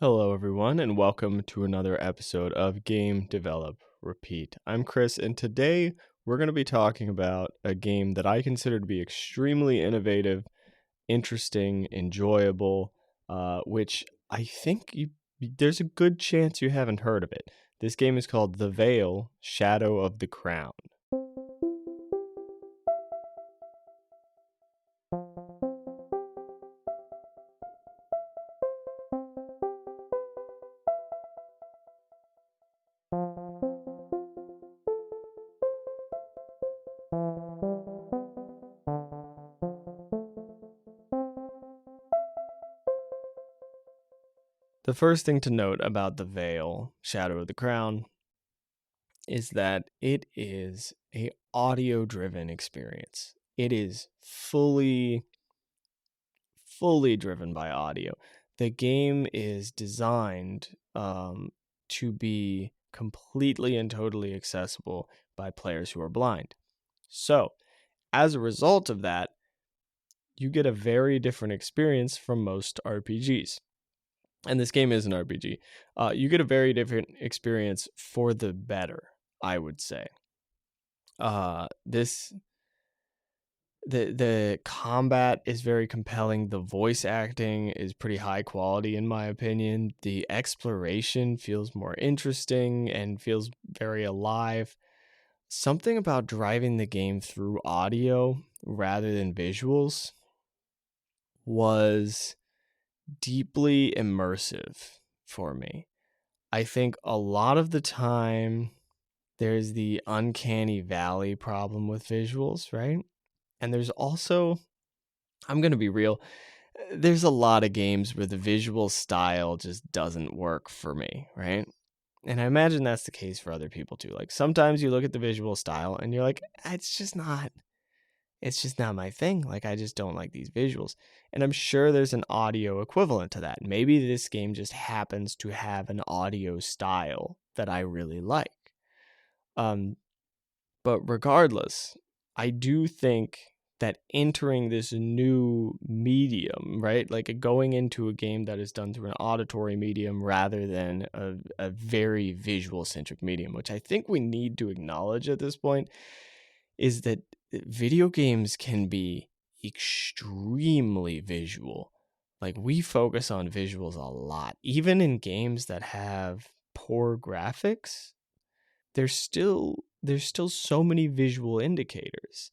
Hello, everyone, and welcome to another episode of Game Develop Repeat. I'm Chris, and today we're going to be talking about a game that I consider to be extremely innovative, interesting, enjoyable, which I think there's a good chance you haven't heard of it. This game is called The Vale: Shadow of the Crown. The first thing to note about The Vale: Shadow of the Crown is that it is a audio-driven experience. It is fully driven by audio. The game is designed to be completely and totally accessible by players who are blind. So, as a result of that, you get a very different experience from most RPGs. And this game is an RPG. You get a very different experience for the better, I would say. The combat is very compelling. The voice acting is pretty high quality, in my opinion. The exploration feels more interesting and feels very alive. Something about driving the game through audio rather than visuals was deeply immersive for me. I think a lot of the time there's the uncanny valley problem with visuals, right? And there's also, I'm going to be real, there's a lot of games where the visual style just doesn't work for me, right? And I imagine that's the case for other people too. Like sometimes you look at the visual style and you're like, it's just not my thing. Like I just don't like these visuals. And I'm sure there's an audio equivalent to that. Maybe this game just happens to have an audio style that I really like. But regardless, I do think that entering this new medium, right? Like going into a game that is done through an auditory medium rather than a very visual centric medium, which I think we need to acknowledge at this point, is that video games can be extremely visual. Like we focus on visuals a lot. Even in games that have poor graphics, there's still so many visual indicators.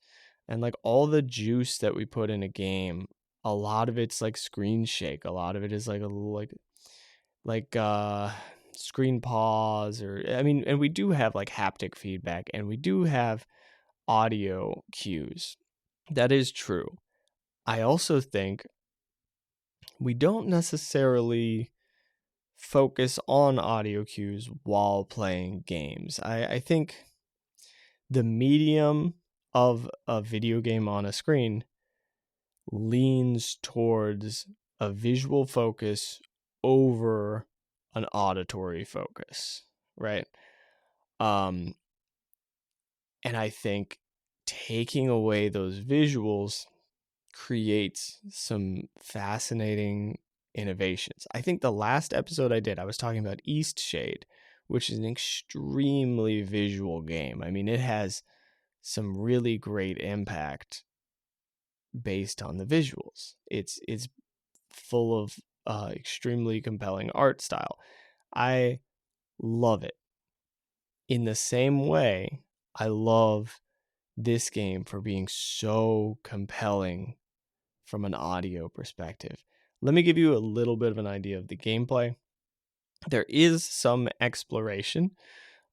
And like all the juice that we put in a game, a lot of it's like screen shake. A lot of it is like a little like screen pause, or I mean, and we do have like haptic feedback and we do have audio cues. That is true. I also think we don't necessarily focus on audio cues while playing games. I think the medium of a video game on a screen leans towards a visual focus over an auditory focus, right? And I think taking away those visuals creates some fascinating innovations. I think the last episode I did, I was talking about Eastshade, which is an extremely visual game. I mean, it has some really great impact based on the visuals. It's full of extremely compelling art style. I love it. In the same way, I love this game for being so compelling from an audio perspective. Let me give you a little bit of an idea of the gameplay. There is some exploration.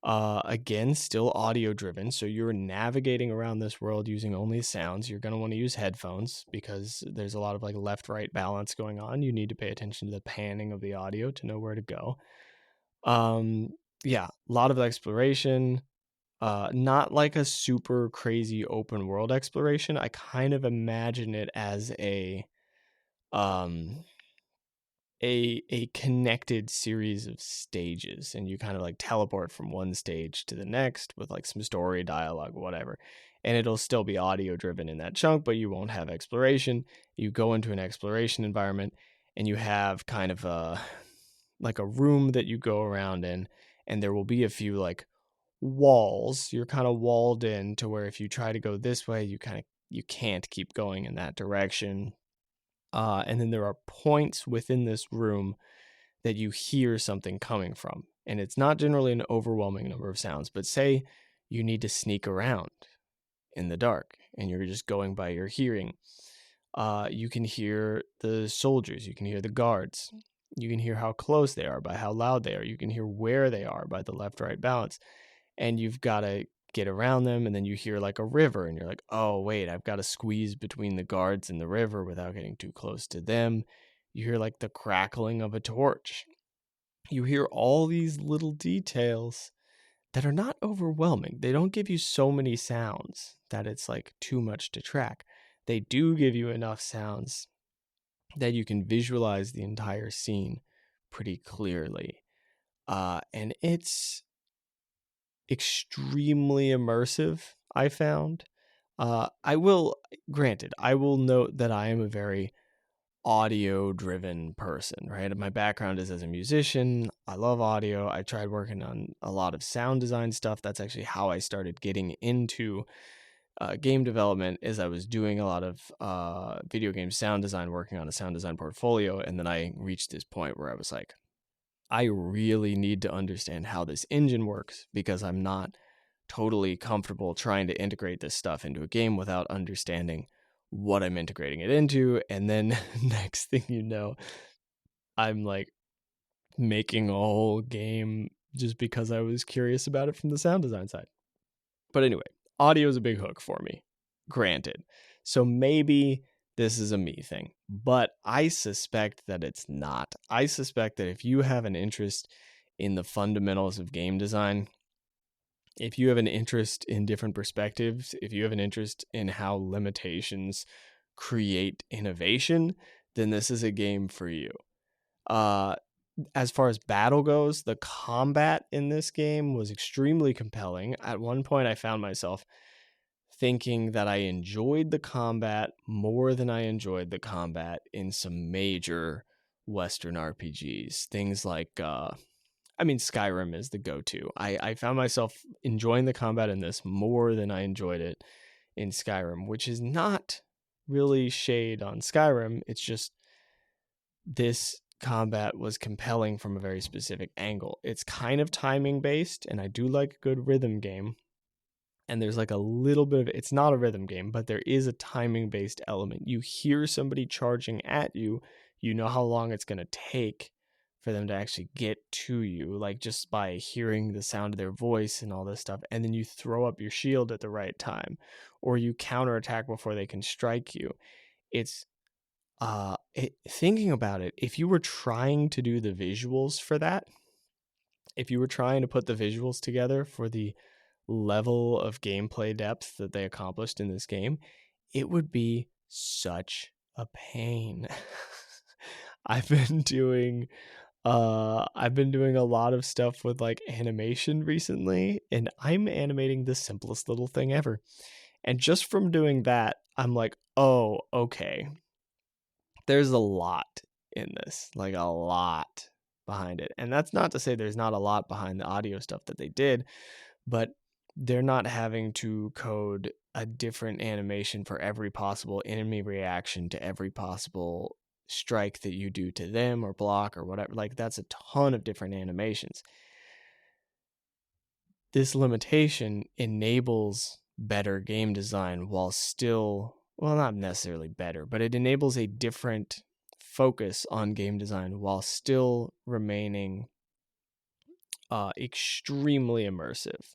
Again, still audio driven. So you're navigating around this world using only sounds. You're going to want to use headphones because there's a lot of like left-right balance going on. You need to pay attention to the panning of the audio to know where to go. Yeah, a lot of exploration. Not like a super crazy open world exploration. I kind of imagine it as a connected series of stages, and you kind of like teleport from one stage to the next with like some story, dialogue, whatever, and it'll still be audio driven in that chunk, but you won't have exploration. You go into an exploration environment and you have kind of like a room that you go around in, and there will be a few like walls. You're kind of walled in to where if you try to go this way, you can't keep going in that direction. And then there are points within this room that you hear something coming from. And it's not generally an overwhelming number of sounds, but say you need to sneak around in the dark and you're just going by your hearing. You can hear the soldiers, you can hear the guards, you can hear how close they are by how loud they are, you can hear where they are by the left right balance, and you've got to get around them. And then you hear like a river and you're like, oh wait, I've got to squeeze between the guards and the river without getting too close to them. You hear like the crackling of a torch. You hear all these little details that are not overwhelming. They don't give you so many sounds that it's like too much to track. They do give you enough sounds that you can visualize the entire scene pretty clearly. And it's extremely immersive, I found. I will note that I am a very audio driven person, right? My background is as a musician. I love audio. I tried working on a lot of sound design stuff. That's actually how I started getting into game development, is I was doing a lot of video game sound design, working on a sound design portfolio. And then I reached this point where I was like, I really need to understand how this engine works, because I'm not totally comfortable trying to integrate this stuff into a game without understanding what I'm integrating it into. And then next thing you know, I'm like making a whole game just because I was curious about it from the sound design side. But anyway, audio is a big hook for me, granted. So maybe this is a me thing, but I suspect that it's not. I suspect that if you have an interest in the fundamentals of game design, if you have an interest in different perspectives, if you have an interest in how limitations create innovation, then this is a game for you. As far as battle goes, the combat in this game was extremely compelling. At one point, I found myself thinking that I enjoyed the combat more than I enjoyed the combat in some major Western RPGs. Things like, Skyrim is the go-to. I found myself enjoying the combat in this more than I enjoyed it in Skyrim, which is not really shade on Skyrim. It's just this combat was compelling from a very specific angle. It's kind of timing based, and I do like a good rhythm game. And there's like a little bit of, it's not a rhythm game, but there is a timing based element. You hear somebody charging at you, you know how long it's going to take for them to actually get to you, like just by hearing the sound of their voice and all this stuff. And then you throw up your shield at the right time, or you counterattack before they can strike you. It's thinking about it, if you were trying to do the visuals for that, if you were trying to put the visuals together for the level of gameplay depth that they accomplished in this game, it would be such a pain. I've been doing a lot of stuff with like animation recently, and I'm animating the simplest little thing ever. And just from doing that, I'm like, oh, okay. There's a lot in this, like a lot behind it. And that's not to say there's not a lot behind the audio stuff that they did, but they're not having to code a different animation for every possible enemy reaction to every possible strike that you do to them or block or whatever. Like, that's a ton of different animations. This limitation enables better game design while still, well, not necessarily better, but it enables a different focus on game design while still remaining extremely immersive.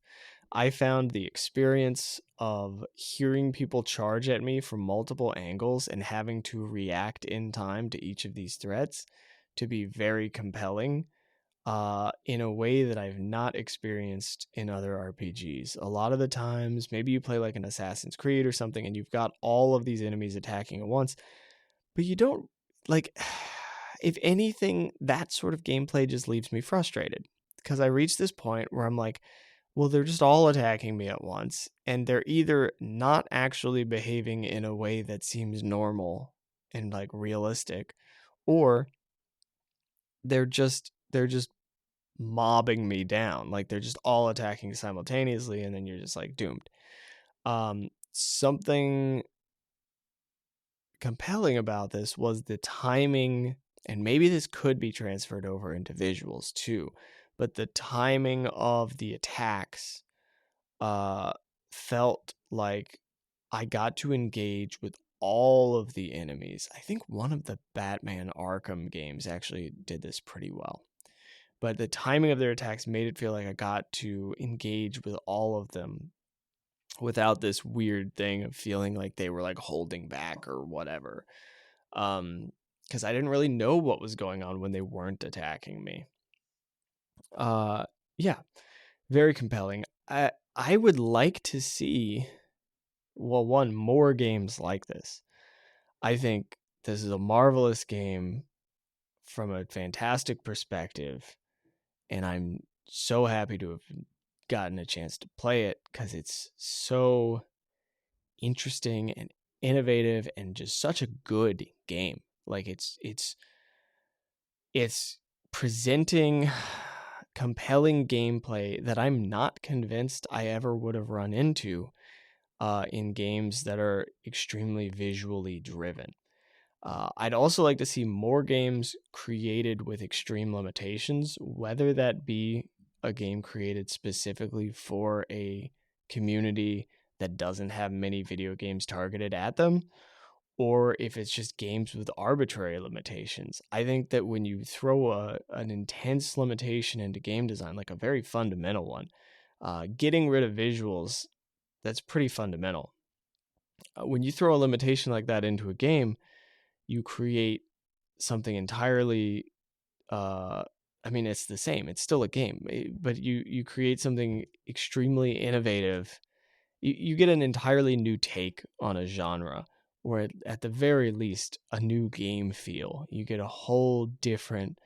I found the experience of hearing people charge at me from multiple angles and having to react in time to each of these threats to be very compelling, in a way that I've not experienced in other RPGs. A lot of the times, maybe you play like an Assassin's Creed or something and you've got all of these enemies attacking at once, but you don't, like, if anything, that sort of gameplay just leaves me frustrated, because I reach this point where I'm like, well, they're just all attacking me at once, and they're either not actually behaving in a way that seems normal and like realistic, or they're just they're just mobbing me down. Like they're just all attacking simultaneously, and then you're just like doomed. Something compelling about this was the timing, and maybe this could be transferred over into visuals too, but the timing of the attacks felt like I got to engage with all of the enemies. I think one of the Batman Arkham games actually did this pretty well. But the timing of their attacks made it feel like I got to engage with all of them without this weird thing of feeling like they were like holding back or whatever. Because I didn't really know what was going on when they weren't attacking me. Yeah, very compelling. I would like to see, well, one, more games like this. I think this is a marvelous game from a fantastic perspective, and I'm so happy to have gotten a chance to play it because it's so interesting and innovative and just such a good game. Like it's presenting compelling gameplay that I'm not convinced I ever would have run into in games that are extremely visually driven. I'd also like to see more games created with extreme limitations, whether that be a game created specifically for a community that doesn't have many video games targeted at them, or if it's just games with arbitrary limitations. I think that when you throw an intense limitation into game design, like a very fundamental one, getting rid of visuals, that's pretty fundamental. When you throw a limitation like that into a game, you create something entirely I mean, it's the same, it's still a game, but you create something extremely innovative. You get an entirely new take on a genre, or at the very least a new game feel. You get a whole different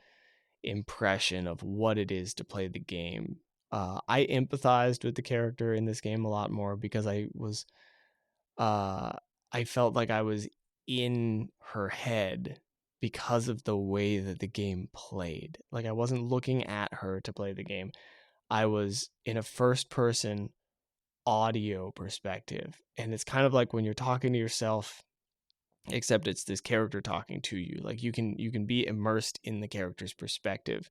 impression of what it is to play the game. I empathized with the character in this game a lot more because uh I felt like I was in her head because of the way that the game played. Like I wasn't looking at her to play the game. I was in a first person audio perspective. And it's kind of like when you're talking to yourself, except it's this character talking to you. Like you can be immersed in the character's perspective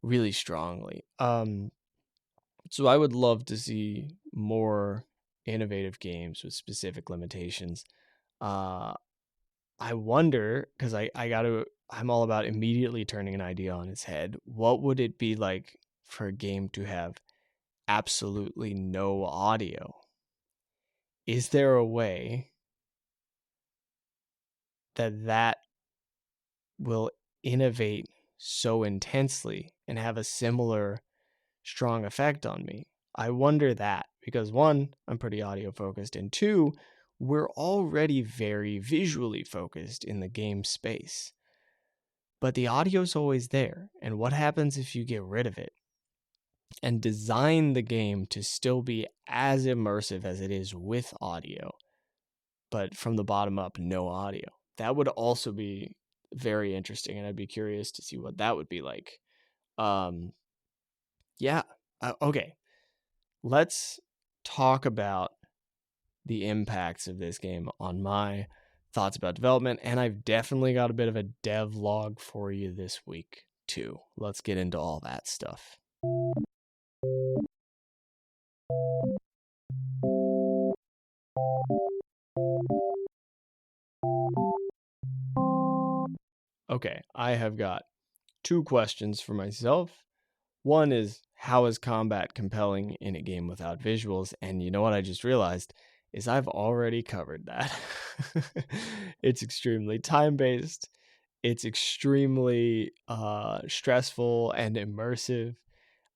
really strongly. So I would love to see more innovative games with specific limitations. Uh I wonder, because I'm all about immediately turning an idea on its head. What would it be like for a game to have absolutely no audio? Is there a way that will innovate so intensely and have a similar strong effect on me? I wonder that because one, I'm pretty audio focused, and two, we're already very visually focused in the game space. But the audio's always there, and what happens if you get rid of it and design the game to still be as immersive as it is with audio, but from the bottom up, no audio? That would also be very interesting, and I'd be curious to see what that would be like. Um, yeah. Okay. Let's talk about the impacts of this game on my thoughts about development, and I've definitely got a bit of a devlog for you this week too. Let's get into all that stuff. Okay, I have got two questions for myself. One is, how is combat compelling in a game without visuals? And you know what I just realized is I've already covered that. It's extremely time-based. It's extremely stressful and immersive.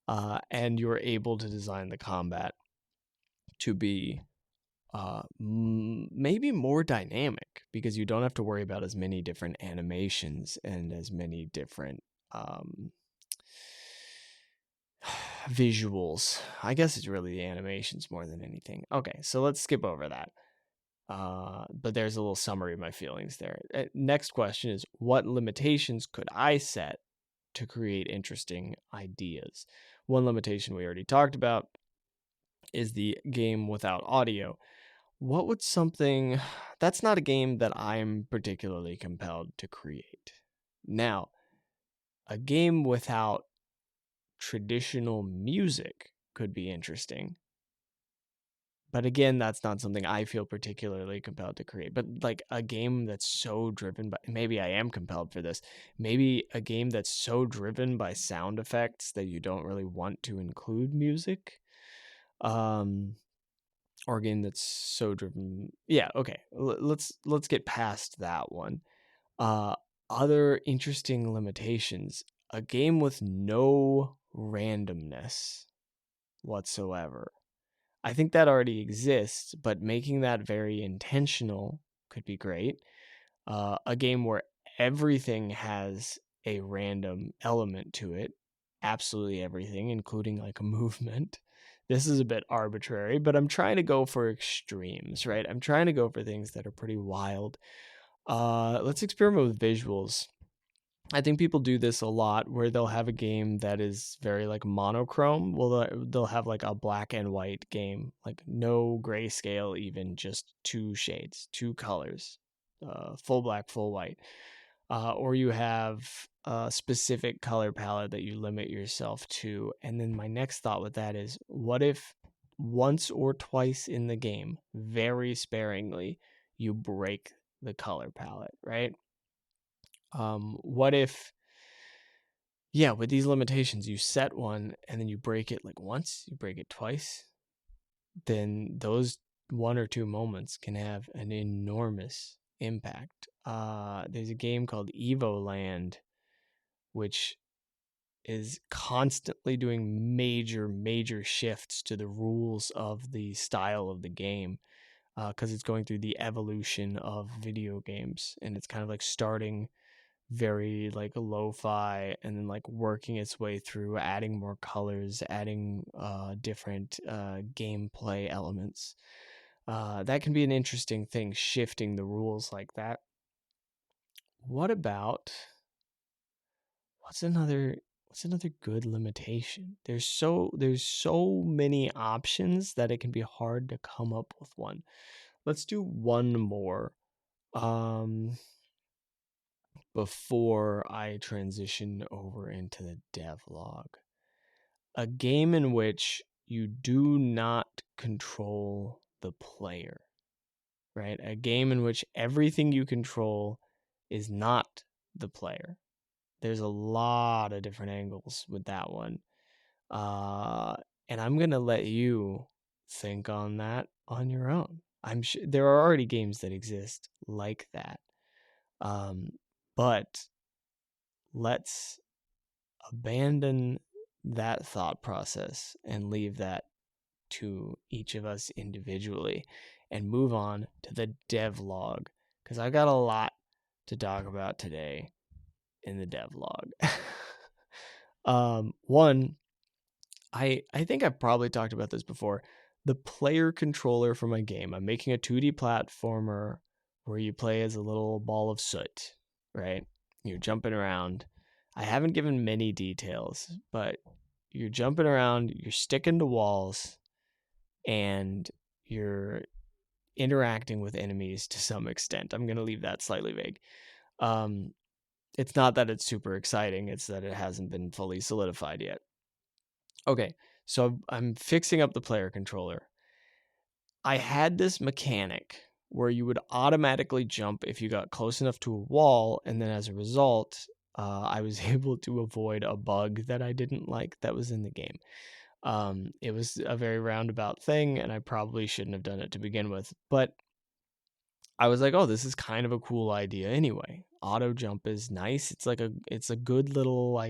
And you're able to design the combat to be maybe more dynamic because you don't have to worry about as many different animations and as many different visuals. I guess it's really the animations more than anything. Okay, so let's skip over that. But there's a little summary of my feelings there. Next question is, what limitations could I set to create interesting ideas. One limitation we already talked about is the game without audio. What would something that's not a game that I'm particularly compelled to create. Now, a game without traditional music could be interesting. But again, that's not something I feel particularly compelled to create. But like a game that's so driven by, maybe I am compelled for this, maybe a game that's so driven by sound effects that you don't really want to include music. Or a game that's so driven. Yeah, okay. Let's get past that one. Uh, Other interesting limitations. A game with no randomness whatsoever. I think that already exists, but making that very intentional could be great. A game where everything has a random element to it, absolutely everything, including like a movement. This is a bit arbitrary, but I'm trying to go for extremes, right? I'm trying to go for things that are pretty wild. Let's experiment with visuals. I think people do this a lot where they'll have a game that is very like monochrome. Well, they'll have like a black and white game, like no grayscale, even just two shades, two colors, full black, full white. Or you have a specific color palette that you limit yourself to. And then my next thought with that is, what if once or twice in the game, very sparingly, you break the color palette, right? What if, yeah, with these limitations, you set one and then you break it like once, you break it twice, then those one or two moments can have an enormous impact. There's a game called Evoland, which is constantly doing major shifts to the rules of the style of the game, because it's going through the evolution of video games, and it's kind of like starting very like lo-fi and then like working its way through adding more colors, adding different gameplay elements. That can be an interesting thing, shifting the rules like that. What about what's another good limitation? There's so many options that it can be hard to come up with one. Let's do one more. Before I transition over into the devlog. A game in which you do not control the player, right? A game in which everything you control is not the player. There's a lot of different angles with that one. And I'm going to let you think on that on your own. I'm sure there are already games that exist like that. But let's abandon that thought process and leave that to each of us individually and move on to the devlog, because I got a lot to talk about today in the devlog. One, I think I've probably talked about this before. The player controller for my game. I'm making a 2D platformer where you play as a little ball of soot, right? You're jumping around. I haven't given many details, but you're jumping around, you're sticking to walls, and you're interacting with enemies to some extent. I'm going to leave that slightly vague. It's not that it's super exciting, it's that it hasn't been fully solidified yet. Okay, so I'm fixing up the player controller. I had this mechanic where you would automatically jump if you got close enough to a wall, and then as a result, I was able to avoid a bug that I didn't like that was in the game. It was a very roundabout thing, and I probably shouldn't have done it to begin with, but I was like, oh, this is kind of a cool idea anyway. Auto jump is nice. It's a good little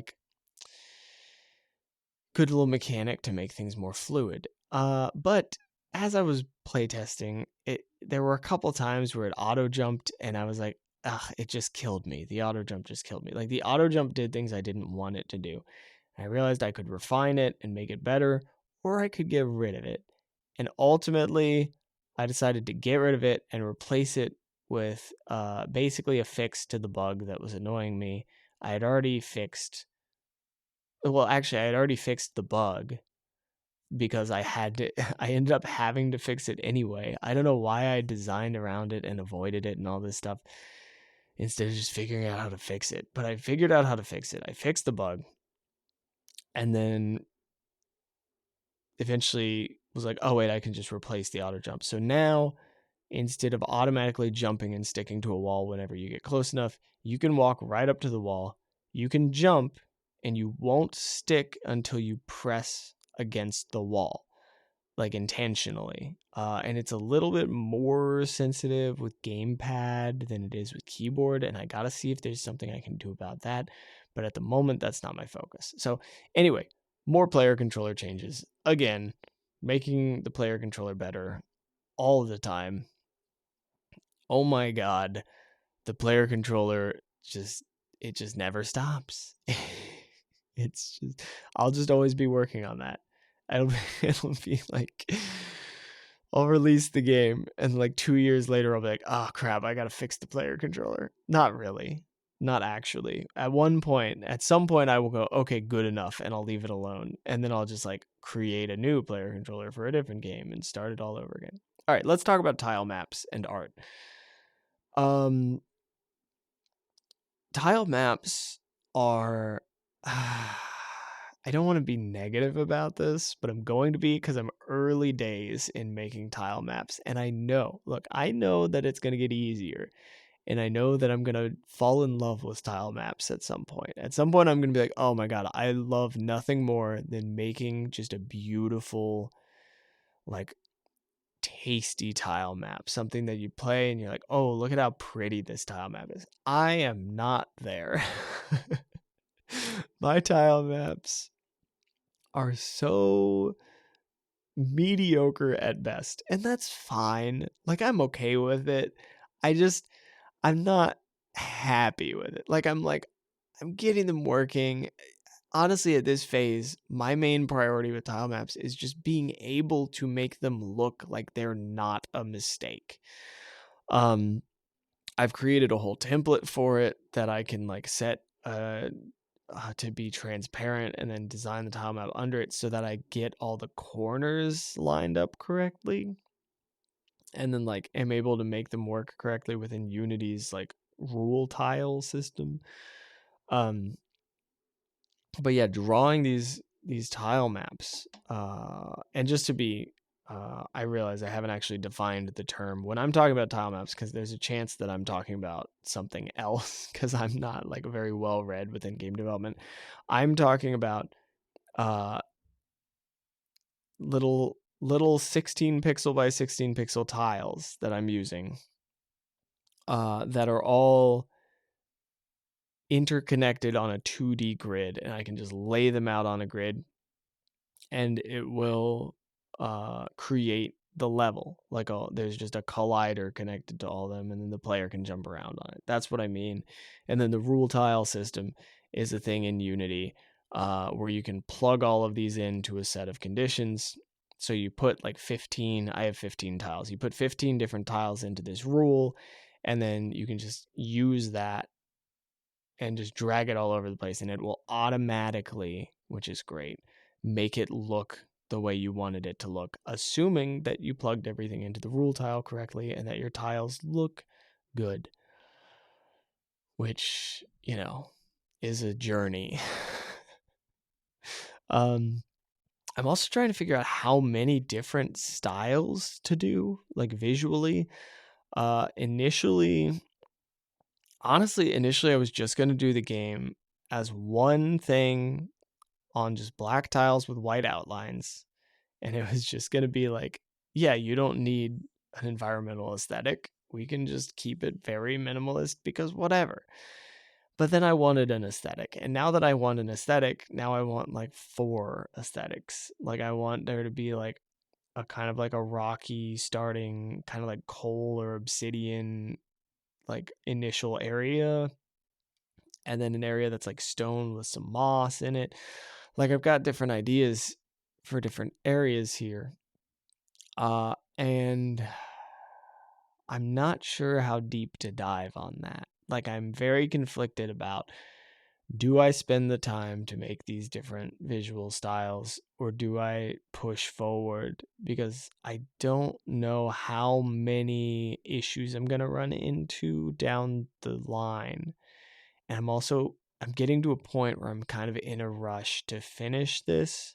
mechanic to make things more fluid. But as I was playtesting, there were a couple times where it auto jumped, and I was like, ugh, it just killed me. The auto jump just killed me. Like the auto jump did things I didn't want it to do. I realized I could refine it and make it better, or I could get rid of it. And ultimately, I decided to get rid of it and replace it with basically a fix to the bug that was annoying me. I had already fixed well, actually, I had already fixed the bug because I had to, I ended up having to fix it anyway. I don't know why I designed around it and avoided it and all this stuff instead of just figuring out how to fix it. But I figured out how to fix it. I fixed the bug and then eventually was like, oh, wait, I can just replace the auto jump. So now, instead of automatically jumping and sticking to a wall whenever you get close enough, you can walk right up to the wall. You can jump and you won't stick until you press against the wall, like intentionally. And it's a little bit more sensitive with gamepad than it is with keyboard. And I got to see if there's something I can do about that. But at the moment, that's not my focus. So, anyway, more player controller changes. Again, making the player controller better all the time. Oh my God, the player controller just never stops. It's just, I'll just always be working on that. It'll be like, I'll release the game and like 2 years later I'll be like, oh crap, I gotta fix the player controller. Not really. Not actually. At some point I will go, okay, good enough, and I'll leave it alone. And then I'll just like create a new player controller for a different game and start it all over again. All right, let's talk about tile maps and art. Tile maps are I don't want to be negative about this, but I'm going to be because I'm early days in making tile maps. And I know that it's going to get easier. And I know that I'm going to fall in love with tile maps at some point. At some point, I'm going to be like, oh my God, I love nothing more than making just a beautiful, like, tasty tile map. Something that you play and you're like, oh, look at how pretty this tile map is. I am not there. My tile maps are so mediocre at best, and that's fine. Like, I'm okay with it. I'm not happy with it. I'm getting them working. Honestly, at this phase, my main priority with tile maps is just being able to make them look like they're not a mistake. I've created a whole template for it that I can like set to be transparent and then design the tile map under it so that I get all the corners lined up correctly. And then like am able to make them work correctly within Unity's like rule tile system. But yeah, drawing these tile maps, and just to be, I realize I haven't actually defined the term when I'm talking about tile maps because there's a chance that I'm talking about something else because I'm not like very well read within game development. I'm talking about uh, little 16 pixel by 16 pixel tiles that I'm using, that are all interconnected on a 2D grid, and I can just lay them out on a grid and it will create the level. Like, there's just a collider connected to all of them, and then the player can jump around on it. That's what I mean. And then the rule tile system is a thing in Unity where you can plug all of these into a set of conditions. So you put like 15, I have 15 tiles. You put 15 different tiles into this rule, and then you can just use that and just drag it all over the place, and it will automatically, which is great, make it look the way you wanted it to look, assuming that you plugged everything into the rule tile correctly and that your tiles look good, which, is a journey. I'm also trying to figure out how many different styles to do, like visually. Initially, I was just going to do the game as one thing on just black tiles with white outlines. And it was just going to be like, yeah, you don't need an environmental aesthetic. We can just keep it very minimalist because whatever. But then I wanted an aesthetic. And now that I want an aesthetic, now I want like 4 aesthetics. Like, I want there to be like a kind of like a rocky starting, kind of like coal or obsidian, like initial area. And then an area that's like stone with some moss in it. Like, I've got different ideas for different areas here. And I'm not sure how deep to dive on that. Like, I'm very conflicted about do I spend the time to make these different visual styles, or do I push forward? Because I don't know how many issues I'm going to run into down the line. And I'm getting to a point where I'm kind of in a rush to finish this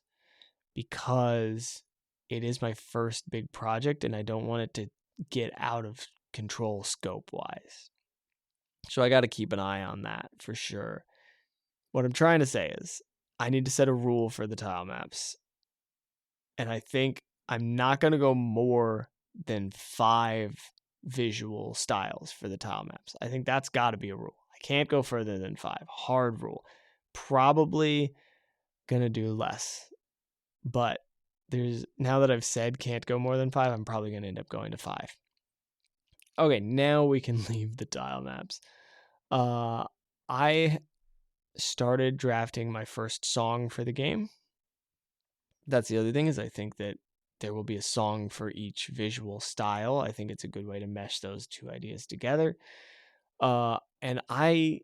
because it is my first big project and I don't want it to get out of control scope wise. So I got to keep an eye on that for sure. What I'm trying to say is I need to set a rule for the tile maps. And I think I'm not going to go more than 5 visual styles for the tile maps. I think that's got to be a rule. I can't go further than 5. Hard rule. Probably going to do less. But now that I've said can't go more than 5, I'm probably going to end up going to 5. Okay, now we can leave the tile maps. I started drafting my first song for the game. That's the other thing, is I think that there will be a song for each visual style. I think it's a good way to mesh those two ideas together. And I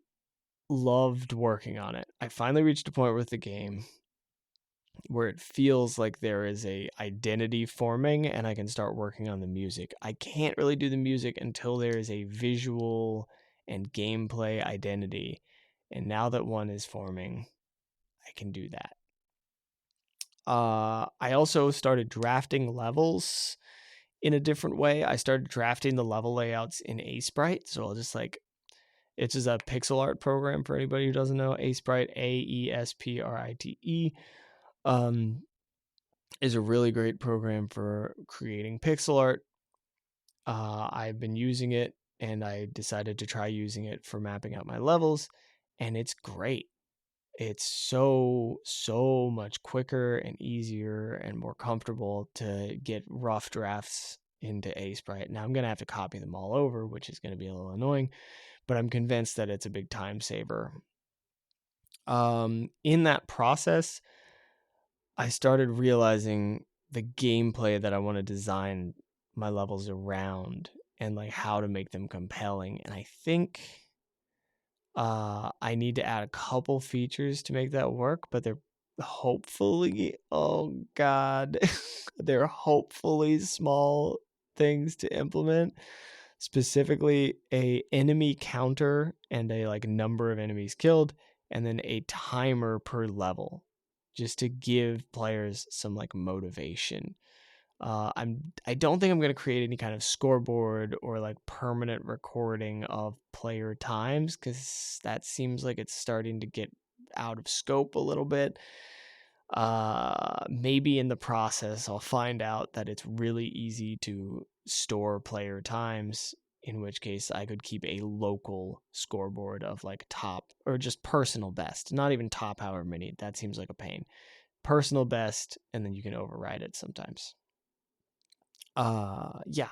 loved working on it. I finally reached a point with the game where it feels like there is a identity forming and I can start working on the music. I can't really do the music until there is a visual and gameplay identity. And now that one is forming, I can do that. I also started drafting levels in a different way. I started drafting the level layouts in Aesprite. So I'll just it's just a pixel art program for anybody who doesn't know. Aesprite, Aesprite, is a really great program for creating pixel art. I've been using it and I decided to try using it for mapping out my levels, and it's great. It's so much quicker and easier and more comfortable to get rough drafts into Aesprite. Now I'm going to have to copy them all over, which is going to be a little annoying, but I'm convinced that it's a big time saver. In that process, I started realizing the gameplay that I want to design my levels around and like how to make them compelling. And I think I need to add a couple features to make that work, but they're hopefully, oh God, they're hopefully small things to implement. Specifically, a enemy counter and a like number of enemies killed, and then a timer per level, just to give players some like motivation. I don't think I'm going to create any kind of scoreboard or like permanent recording of player times, because that seems like it's starting to get out of scope a little bit. Maybe in the process I'll find out that it's really easy to store player times, in which case I could keep a local scoreboard of like top or just personal best, not even top however many. That seems like a pain. Personal best, and then you can override it sometimes. Yeah,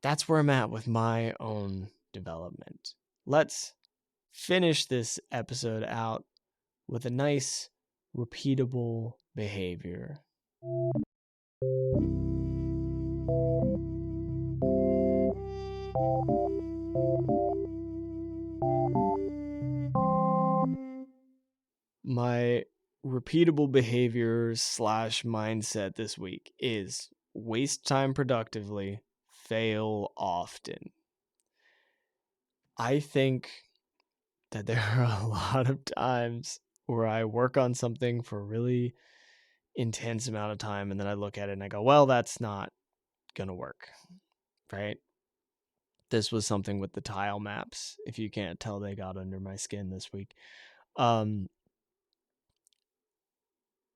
that's where I'm at with my own development. Let's finish this episode out with a nice, repeatable behavior. My repeatable behavior / mindset this week is waste time productively, fail often. I think that there are a lot of times where I work on something for a really intense amount of time, and then I look at it and I go, well, that's not going to work, right? This was something with the tile maps. If you can't tell, they got under my skin this week.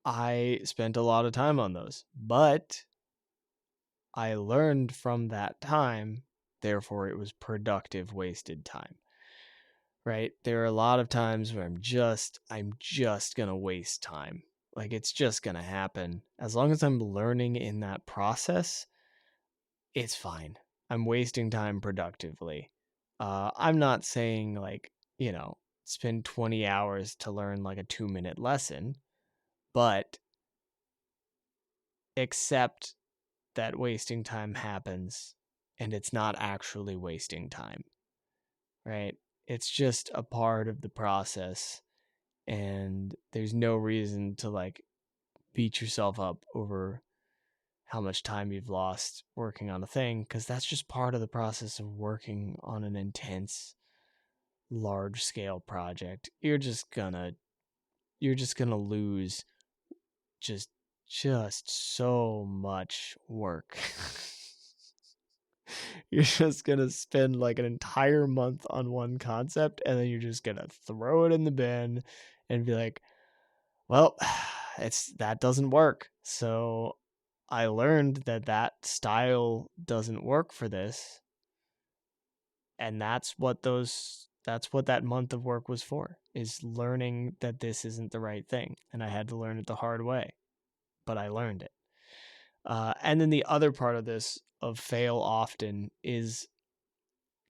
I spent a lot of time on those, but I learned from that time, therefore it was productive wasted time. Right? There are a lot of times where I'm just going to waste time. Like, it's just going to happen. As long as I'm learning in that process, it's fine. I'm wasting time productively. I'm not saying like, spend 20 hours to learn like a 2-minute lesson, but accept that wasting time happens and it's not actually wasting time, right? It's just a part of the process. and there's no reason to like beat yourself up over how much time you've lost working on a thing, because that's just part of the process of working on an intense, large scale project. You're just gonna lose just so much work. You're just gonna spend like an entire month on one concept, and then you're just gonna throw it in the bin and be like, well, that doesn't work. So I learned that style doesn't work for this, and that's what that month of work was for, is learning that this isn't the right thing. And I had to learn it the hard way, but I learned it. And then the other part of this, of fail often, is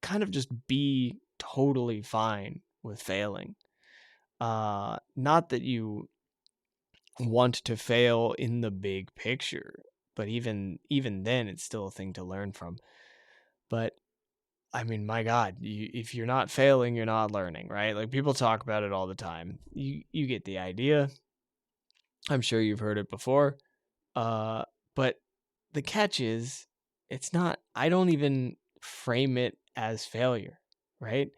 kind of just be totally fine with failing. Not that you want to fail in the big picture, but even then, it's still a thing to learn from. But I mean, my God, if you're not failing, you're not learning, right? Like, people talk about it all the time. You get the idea. I'm sure you've heard it before. But the catch is, it's not, I don't even frame it as failure, right?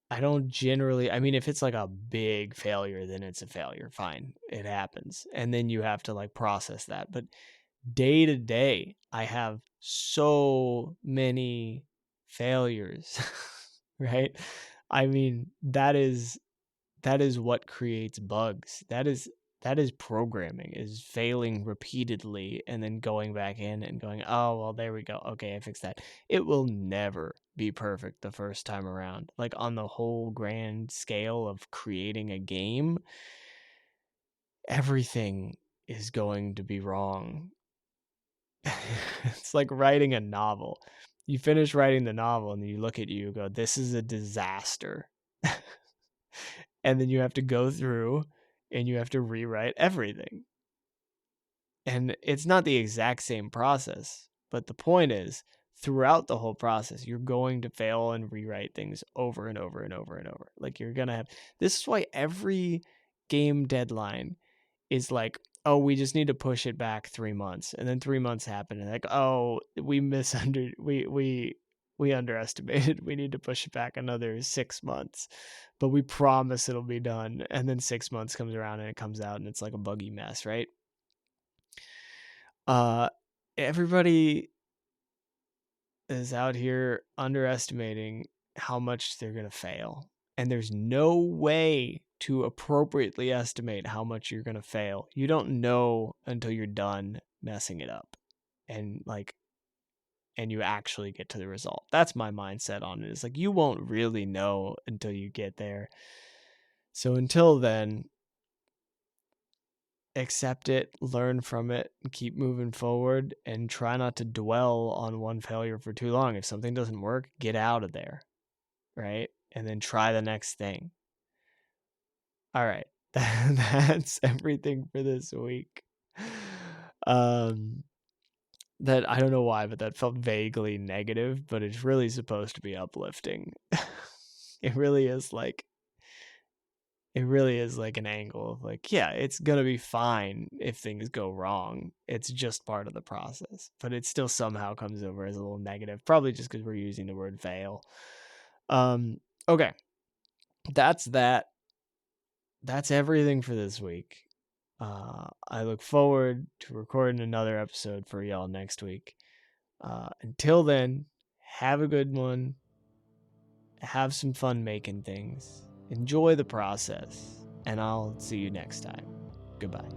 I don't generally, I mean, if it's like a big failure, then it's a failure. Fine. It happens. And then you have to like process that. But day to day, I have so many failures, right? I mean, that is what creates bugs. That is programming, is failing repeatedly and then going back in and going, oh, well, there we go. Okay, I fixed that. It will never be perfect the first time around. Like, on the whole grand scale of creating a game, everything is going to be wrong. It's like writing a novel. You finish writing the novel and you look at you and go, this is a disaster. And then you have to go through and you have to rewrite everything. And it's not the exact same process, but the point is, throughout the whole process, you're going to fail and rewrite things over and over and over and over. Like, you're going to have, this is why every game deadline is like, oh, we just need to push it back 3 months. And then 3 months happen and like, oh, we underestimated. We need to push it back another 6 months, but we promise it'll be done. And then 6 months comes around and it comes out and it's like a buggy mess, right? Everybody is out here underestimating how much they're going to fail. And there's no way to appropriately estimate how much you're going to fail. You don't know until you're done messing it up. And you actually get to the result. That's my mindset on it. It's like, you won't really know until you get there. So until then, accept it, learn from it, keep moving forward, and try not to dwell on one failure for too long. If something doesn't work, get out of there, right? And then try the next thing. All right. That's everything for this week. That, I don't know why, but that felt vaguely negative, but it's really supposed to be uplifting. It really is like an angle of like, yeah, it's gonna be fine if things go wrong. It's just part of the process, but it still somehow comes over as a little negative, probably just because we're using the word fail. Okay, that's that. That's everything for this week. I look forward to recording another episode for y'all next week. Until then, have a good one. Have some fun making things. Enjoy the process. And I'll see you next time. Goodbye.